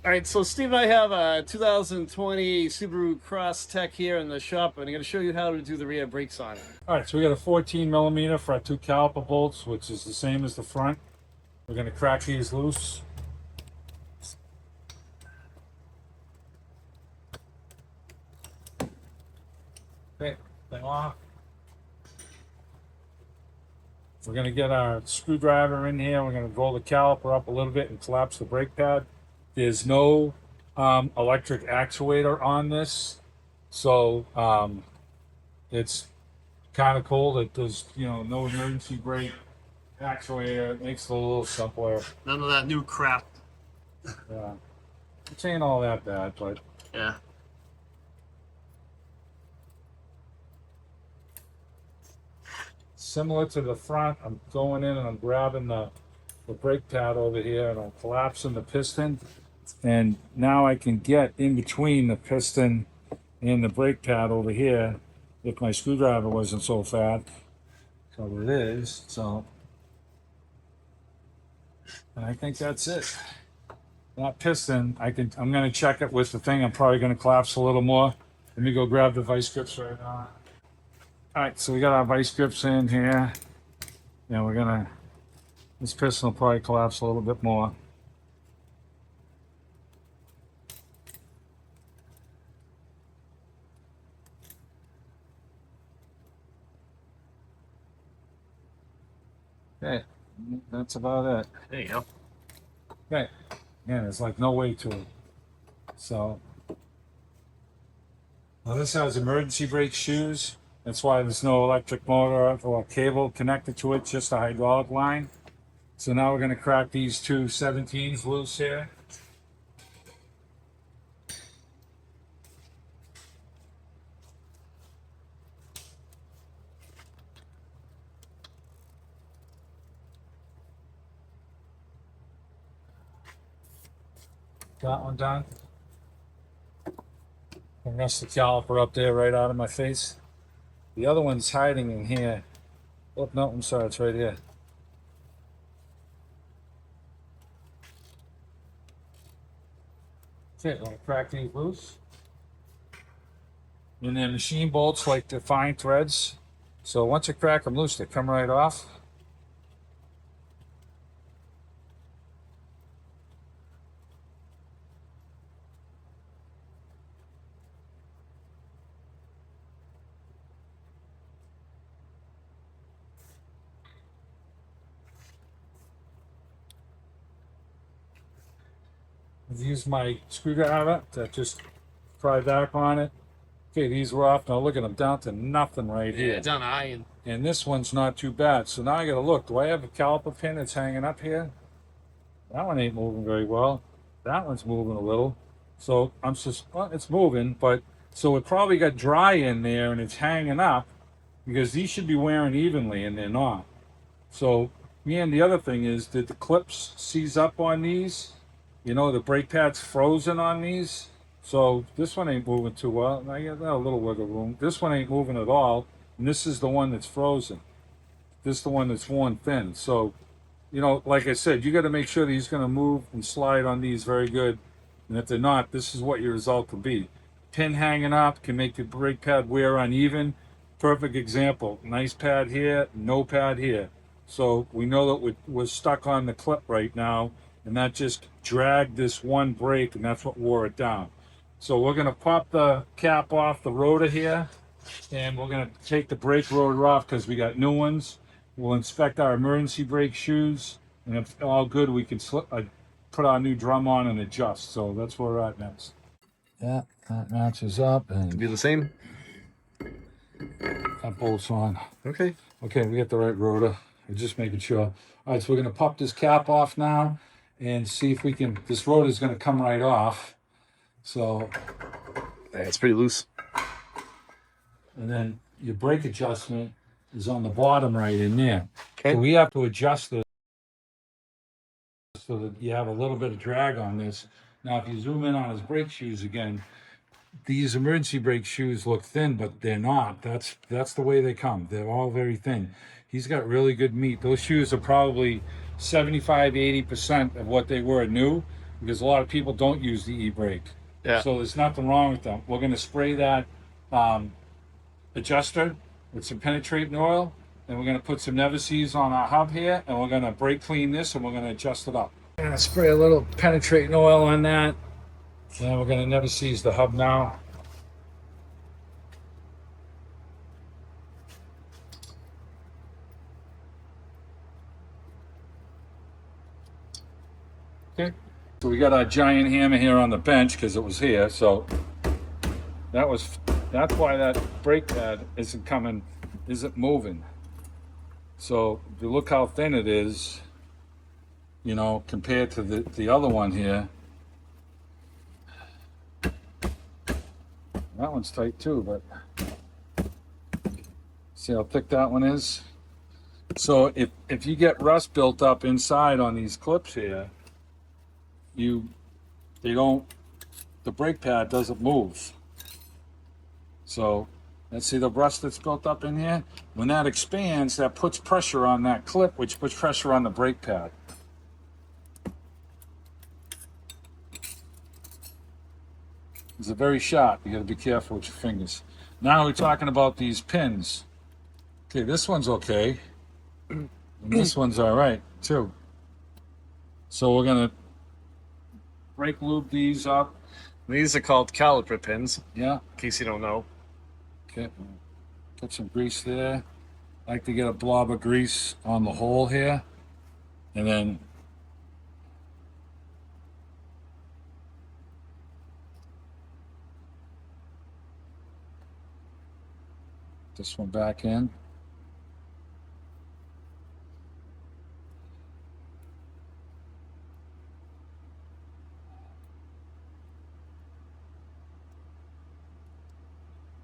All right, so Steve and I have a 2020 Subaru Crosstrek here in the shop, and I'm going to show you how to do the rear brakes on it. All right, so we got a 14 millimeter for our two caliper bolts, which is the same as the front. We're going to crack these loose. Okay, thing off. We're going to get our screwdriver in here. We're going to roll the caliper up a little bit and collapse the brake pad. There's no electric actuator on this, so it's kind of cool that there's no emergency brake actuator. It makes it a little simpler. None of that new crap. Yeah, it ain't all that bad, but yeah. Similar to the front, I'm going in and I'm grabbing the brake pad over here and I'm collapsing the piston. And now I can get in between the piston and the brake pad over here if my screwdriver wasn't so fat. So it is. So, and I think that's it. That piston, I'm going to check it with the thing. I'm probably going to collapse a little more. Let me go grab the vice grips right now. All right, so we got our vice grips in here. Yeah, this piston will probably collapse a little bit more. Okay, that's about it. There you go. Okay, yeah, there's like no way to it. So, now this has emergency brake shoes. That's why there's no electric motor or cable connected to it, just a hydraulic line. So now we're going to crack these two 17s loose here. Got one done. And rest the caliper up there right out of my face. The other one's hiding in here. Oh, no, I'm sorry, it's right here. Okay, I'm gonna crack these loose. And then machine bolts like to fine threads. So once you crack them loose, they come right off. I've used my screwdriver to just pry back on it. Okay, these were off. Now look at them, down to nothing right here. Yeah, down to iron. And this one's not too bad. So now I gotta look. Do I have a caliper pin that's hanging up here? That one ain't moving very well. That one's moving a little. So well, it's moving, but so it probably got dry in there and it's hanging up because these should be wearing evenly and they're not. So, and the other thing is, did the clips seize up on these? The brake pad's frozen on these. So this one ain't moving too well. I got a little wiggle room. This one ain't moving at all. And this is the one that's frozen. This is the one that's worn thin. So, like I said, you got to make sure that he's going to move and slide on these very good. And if they're not, this is what your result will be. Pin hanging up can make the brake pad wear uneven. Perfect example. Nice pad here, no pad here. So we know that we're stuck on the clip right now. And that just dragged this one brake, and that's what wore it down. So we're going to pop the cap off the rotor here, and we're going to take the brake rotor off because we got new ones. We'll inspect our emergency brake shoes, and if all good, we can put our new drum on and adjust. So that's where we're at next. Yeah, that matches up. And Be the same? That bolt's on. Okay. Okay, we got the right rotor. We're just making sure. All right, so we're going to pop this cap off now and see if we can, this rotor is going to come right off. So. Yeah, it's pretty loose. And then your brake adjustment is on the bottom right in there. Okay. So we have to adjust this so that you have a little bit of drag on this. Now, if you zoom in on his brake shoes again, these emergency brake shoes look thin, but they're not. That's the way they come. They're all very thin. He's got really good meat. Those shoes are probably 75, 80% of what they were new. because a lot of people don't use the e-brake. Yeah. So there's nothing wrong with them. We're going to spray that adjuster with some penetrating oil, and we're going to put some Never-Seez on our hub here, and we're going to brake clean this, and we're going to adjust it up. I'm going to spray a little penetrating oil on that, and we're going to Never-Seez the hub now. Okay, so we got our giant hammer here on the bench because it was here. So that's why that brake pad isn't moving. So if you look how thin it is, you know, compared to the other one here. That one's tight too, but see how thick that one is? So if you get rust built up inside on these clips here, the brake pad doesn't move. So let's see the rust that's built up in here. When that expands, that puts pressure on that clip, which puts pressure on the brake pad. It's very sharp. You got to be careful with your fingers. Now we're talking about these pins. Okay, this one's okay, and this one's all right too. So we're gonna brake lube these up. These are called caliper pins. Yeah. In case you don't know. Okay. Put some grease there. I like to get a blob of grease on the hole here, and then this one back in.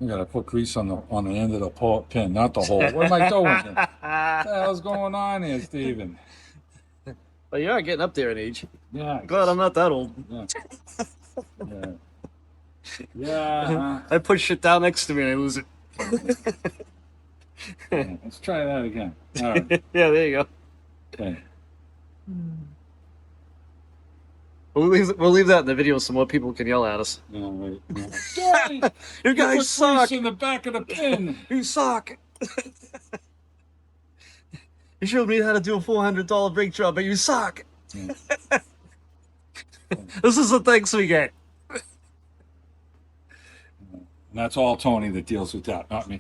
You gotta put grease on the end of the pin, not the hole. What am I doing here? What the hell's going on here, Steven? Well, you are getting up there in age. Yeah. Glad I'm not that old. Yeah. Yeah. Yeah. I put shit down next to me and I lose it. Yeah, let's try that again. All right. Yeah, there you go. Okay. We'll leave that in the video so more people can yell at us. No, wait. No. Daddy, You guys put suck. grease in the back of the pin. You suck. You showed me how to do a $400 brake job, but you suck. Yeah. This is the thanks we get. And that's all Tony that deals with that, not me.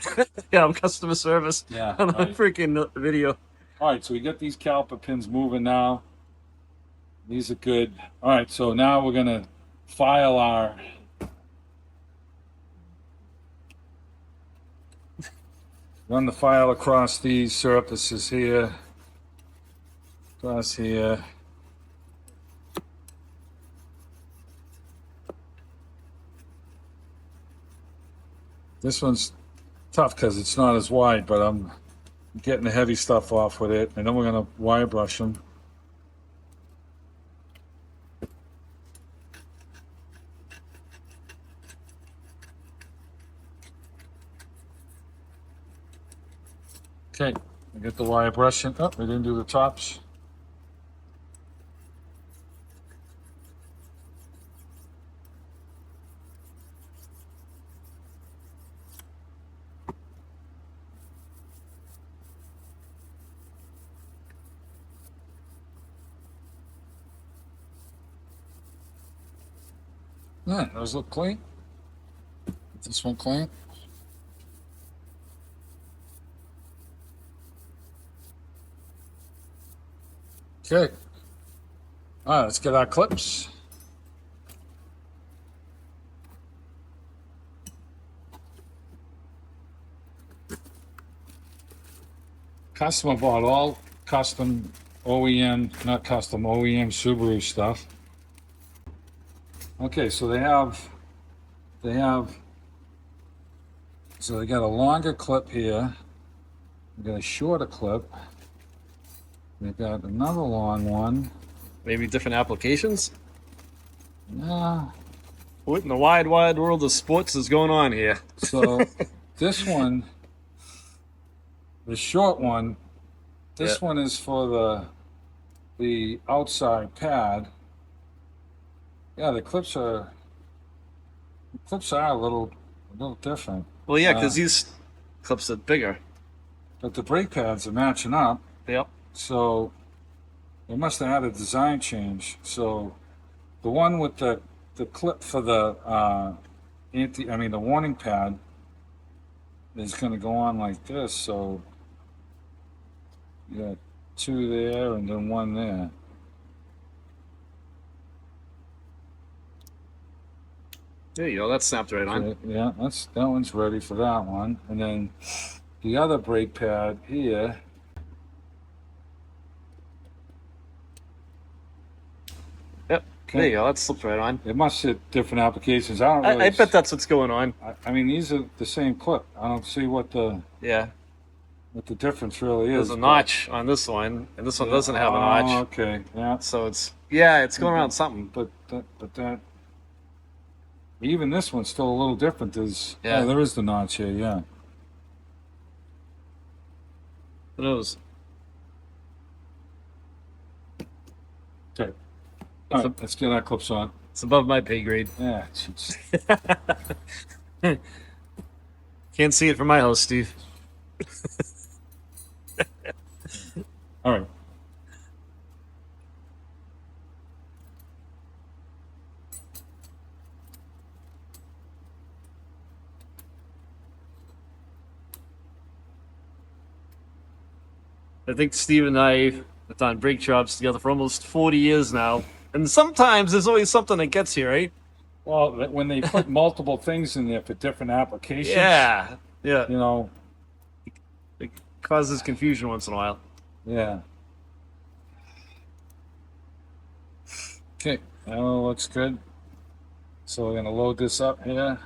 Yeah, I'm customer service Yeah. on a Right. freaking video. All right, so we got these caliper pins moving now. These are good. All right, so now we're gonna file our run the file across these surfaces here, across here. This one's tough because it's not as wide, but I'm getting the heavy stuff off with it, and then we're gonna wire brush them. Okay, we get the wire brushing. Oh, we didn't do the tops. Yeah, those look clean. This one clean. Okay. All right, let's get our clips. Customer bought all custom OEM, not custom, OEM Subaru stuff. Okay, so they got a longer clip here. They got a shorter clip. They got another long one. Maybe different applications? Yeah. What in the wide world of sports is going on here? So this one, the short one, this one is for the outside pad, Yeah, the clips are a little different. Well, yeah, because these clips are bigger. But the brake pads are matching up. Yep. So they must have had a design change. So the one with the clip for the the warning pad is going to go on like this. So you got two there and then one there. There you go. That snapped right on. Okay, yeah, that one's ready for that one. And then the other brake pad here. Yep. Okay. There you go. That slipped right on. It must hit different applications. I don't really. I bet that's what's going on. I mean, these are the same clip. I don't see what the difference really is. There's a notch on this one, and this one doesn't have a notch. Oh, okay. Yeah. So it's going around something. But that even this one's still a little different. Yeah. There is the notch here. Yeah. Who knows? Okay. All right, let's get our clips on. It's above my pay grade. Yeah. Can't see it from my house, Steve. All right. I think Steve and I have done brake jobs together for almost 40 years now. And sometimes there's always something that gets you, right? Well, when they put multiple things in there for different applications, Yeah. you know, It causes confusion once in a while. yeah. Okay, that one looks good. So we're gonna load this up here.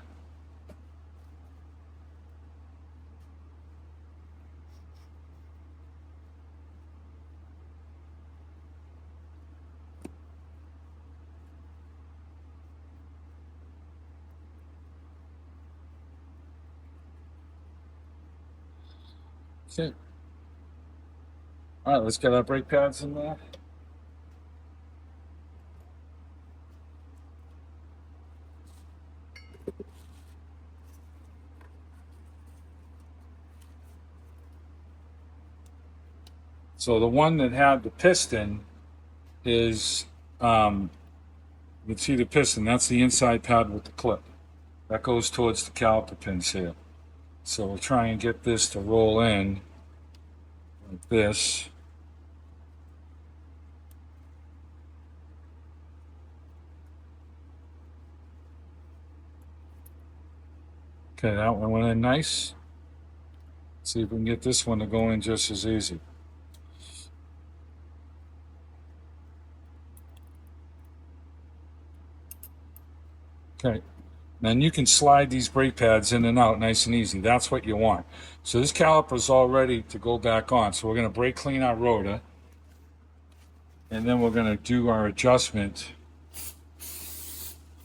Okay. All right, let's get our brake pads in there. So the one that had the piston is, you can see the piston, that's the inside pad with the clip. That goes towards the caliper pins here. So we'll try and get this to roll in like this. Okay, that one went in nice. See if we can get this one to go in just as easy. Okay, then you can slide these brake pads in and out nice and easy. That's what you want. So this caliper is all ready to go back on. So we're going to brake clean our rotor. And then we're going to do our adjustment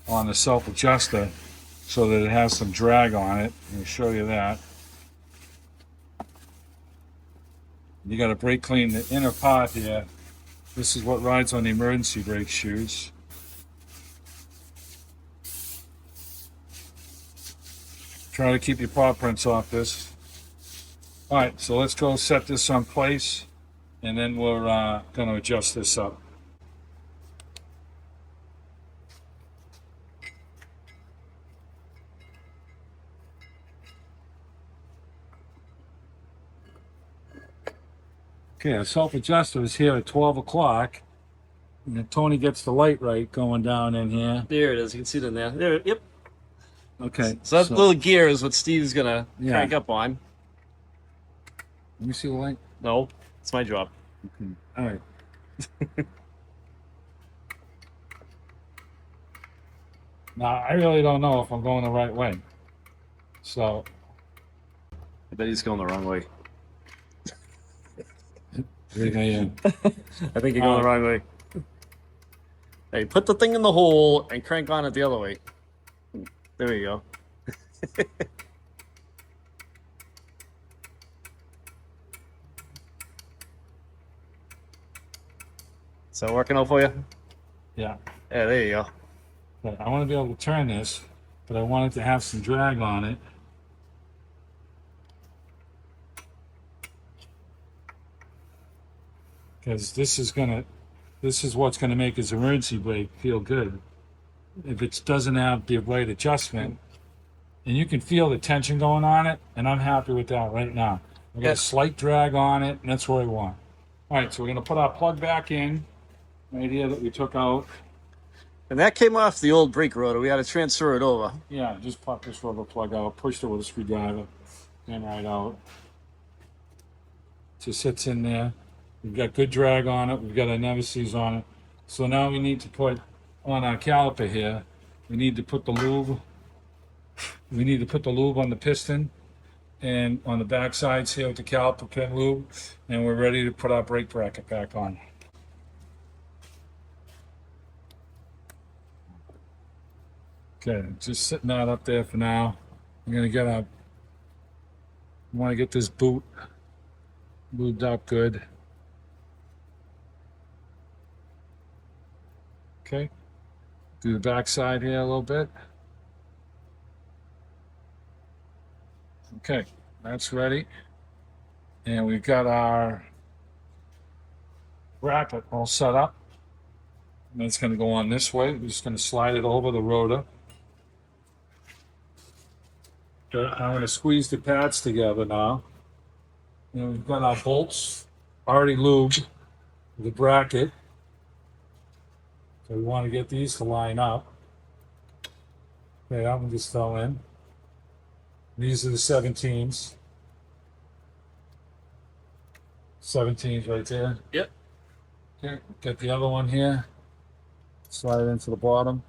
on the self-adjuster so that it has some drag on it. I'll show you that. You got to brake clean the inner part here. This is what rides on the emergency brake shoes. Try to keep your paw prints off this. All right, so let's go set this on place, and then we're going to adjust this up. Okay, our self-adjuster is here at 12 o'clock. And then Tony gets the light right going down in here. There it is. You can see it in there. There. Yep. Okay. So that little gear is what Steve's gonna crank up on. Let me see the light. No, it's my job. Okay. All right. Now, I really don't know if I'm going the right way. So, I bet he's going the wrong way. I think I am. I think you're going the wrong way. Hey, put the thing in the hole and crank on it the other way. There you go. Is that working out for you? Yeah. Yeah, there you go. But I want to be able to turn this, but I want it to have some drag on it. Because this is what's gonna make his emergency brake feel good. If it doesn't have the blade adjustment, and you can feel the tension going on it, and I'm happy with that right now. I got Yeah. a slight drag on it, and that's what I want. All right, so we're gonna put our plug back in right here that we took out. And that came off the old brake rotor. We had to transfer it over. Yeah, just pop this rubber plug out, pushed it with a screwdriver, and right out. Just sits in there. We've got good drag on it. We've got our nemesis on it. So now we need to put on our caliper here. We need to put the lube. We need to put the lube on the piston and on the back sides here with the caliper pin lube, and we're ready to put our brake bracket back on. Okay, just sitting that up there for now. I'm gonna get a. I want to get this boot lubed up good. Okay, do the back side here a little bit. Okay, that's ready. And we've got our bracket all set up. And it's going to go on this way. We're just going to slide it over the rotor. Okay, I'm going to squeeze the pads together now. And we've got our bolts already lubed with the bracket. So we want to get these to line up. Okay, that one just fell in. These are the 17s. 17s right there. Yep. Okay, get the other one here. Slide it into the bottom.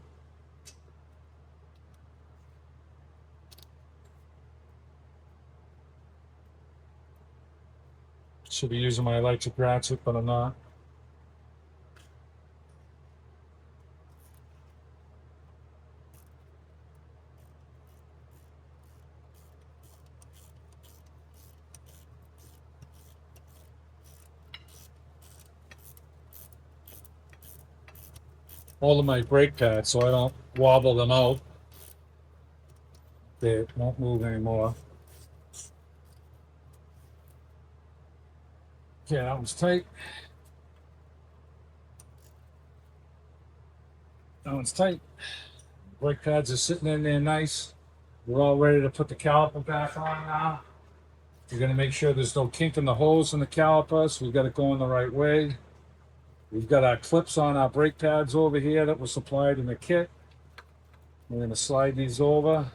Should be using my electric ratchet, but I'm not. All of my brake pads so I don't wobble them out. They won't move anymore. Okay, that one's tight. That one's tight. Brake pads are sitting in there nice. We're all ready to put the caliper back on now. We're going to make sure there's no kink in the holes in the caliper, so we've got it going the right way. We've got our clips on our brake pads over here that were supplied in the kit. We're going to slide these over.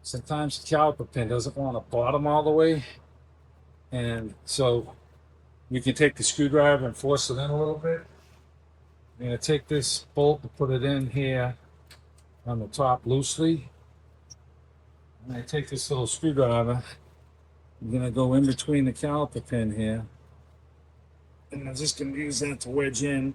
Sometimes the caliper pin doesn't want to bottom all the way, and so you can take the screwdriver and force it in a little bit. I'm going to take this bolt and put it in here on the top loosely. And I take this little screwdriver. I'm going to go in between the caliper pin here, and I'm just going to use that to wedge in.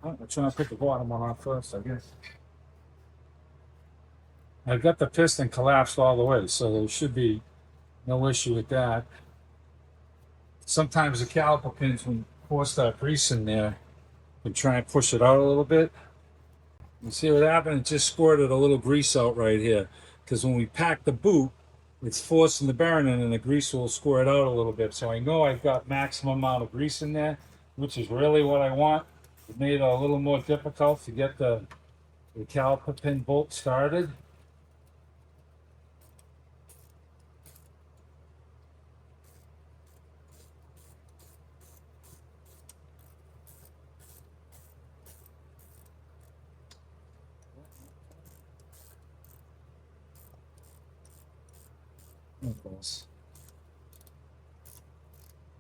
I'm trying to put the bottom one on first, I guess. I've got the piston collapsed all the way, so there should be no issue with that. Sometimes the caliper pins, when you force that grease in there, you try and push it out a little bit. You see what happened? It just squirted a little grease out right here. Because when we pack the boot, it's forcing the bearing in and the grease will squirt out a little bit. So I know I've got maximum amount of grease in there, which is really what I want. It made it a little more difficult to get the caliper pin bolt started.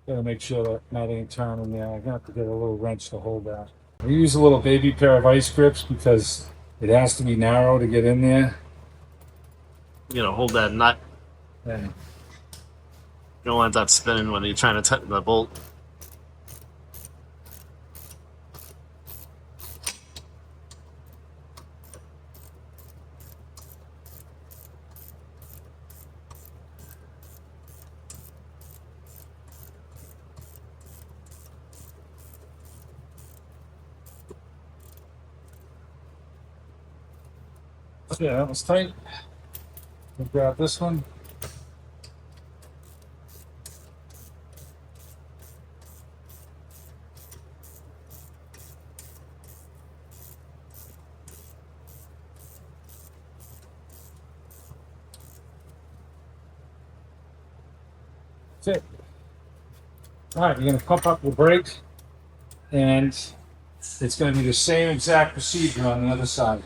Gotta make sure that nothing ain't turning there. I'm gonna have to get a little wrench to hold that. I use a little baby pair of ice grips because it has to be narrow to get in there. You know, hold that nut. And You don't want that spinning when you're trying to tighten the bolt. yeah, that was tight. We'll grab this one. That's it. All right, you're gonna pump up the brakes, and it's gonna be the same exact procedure on the other side.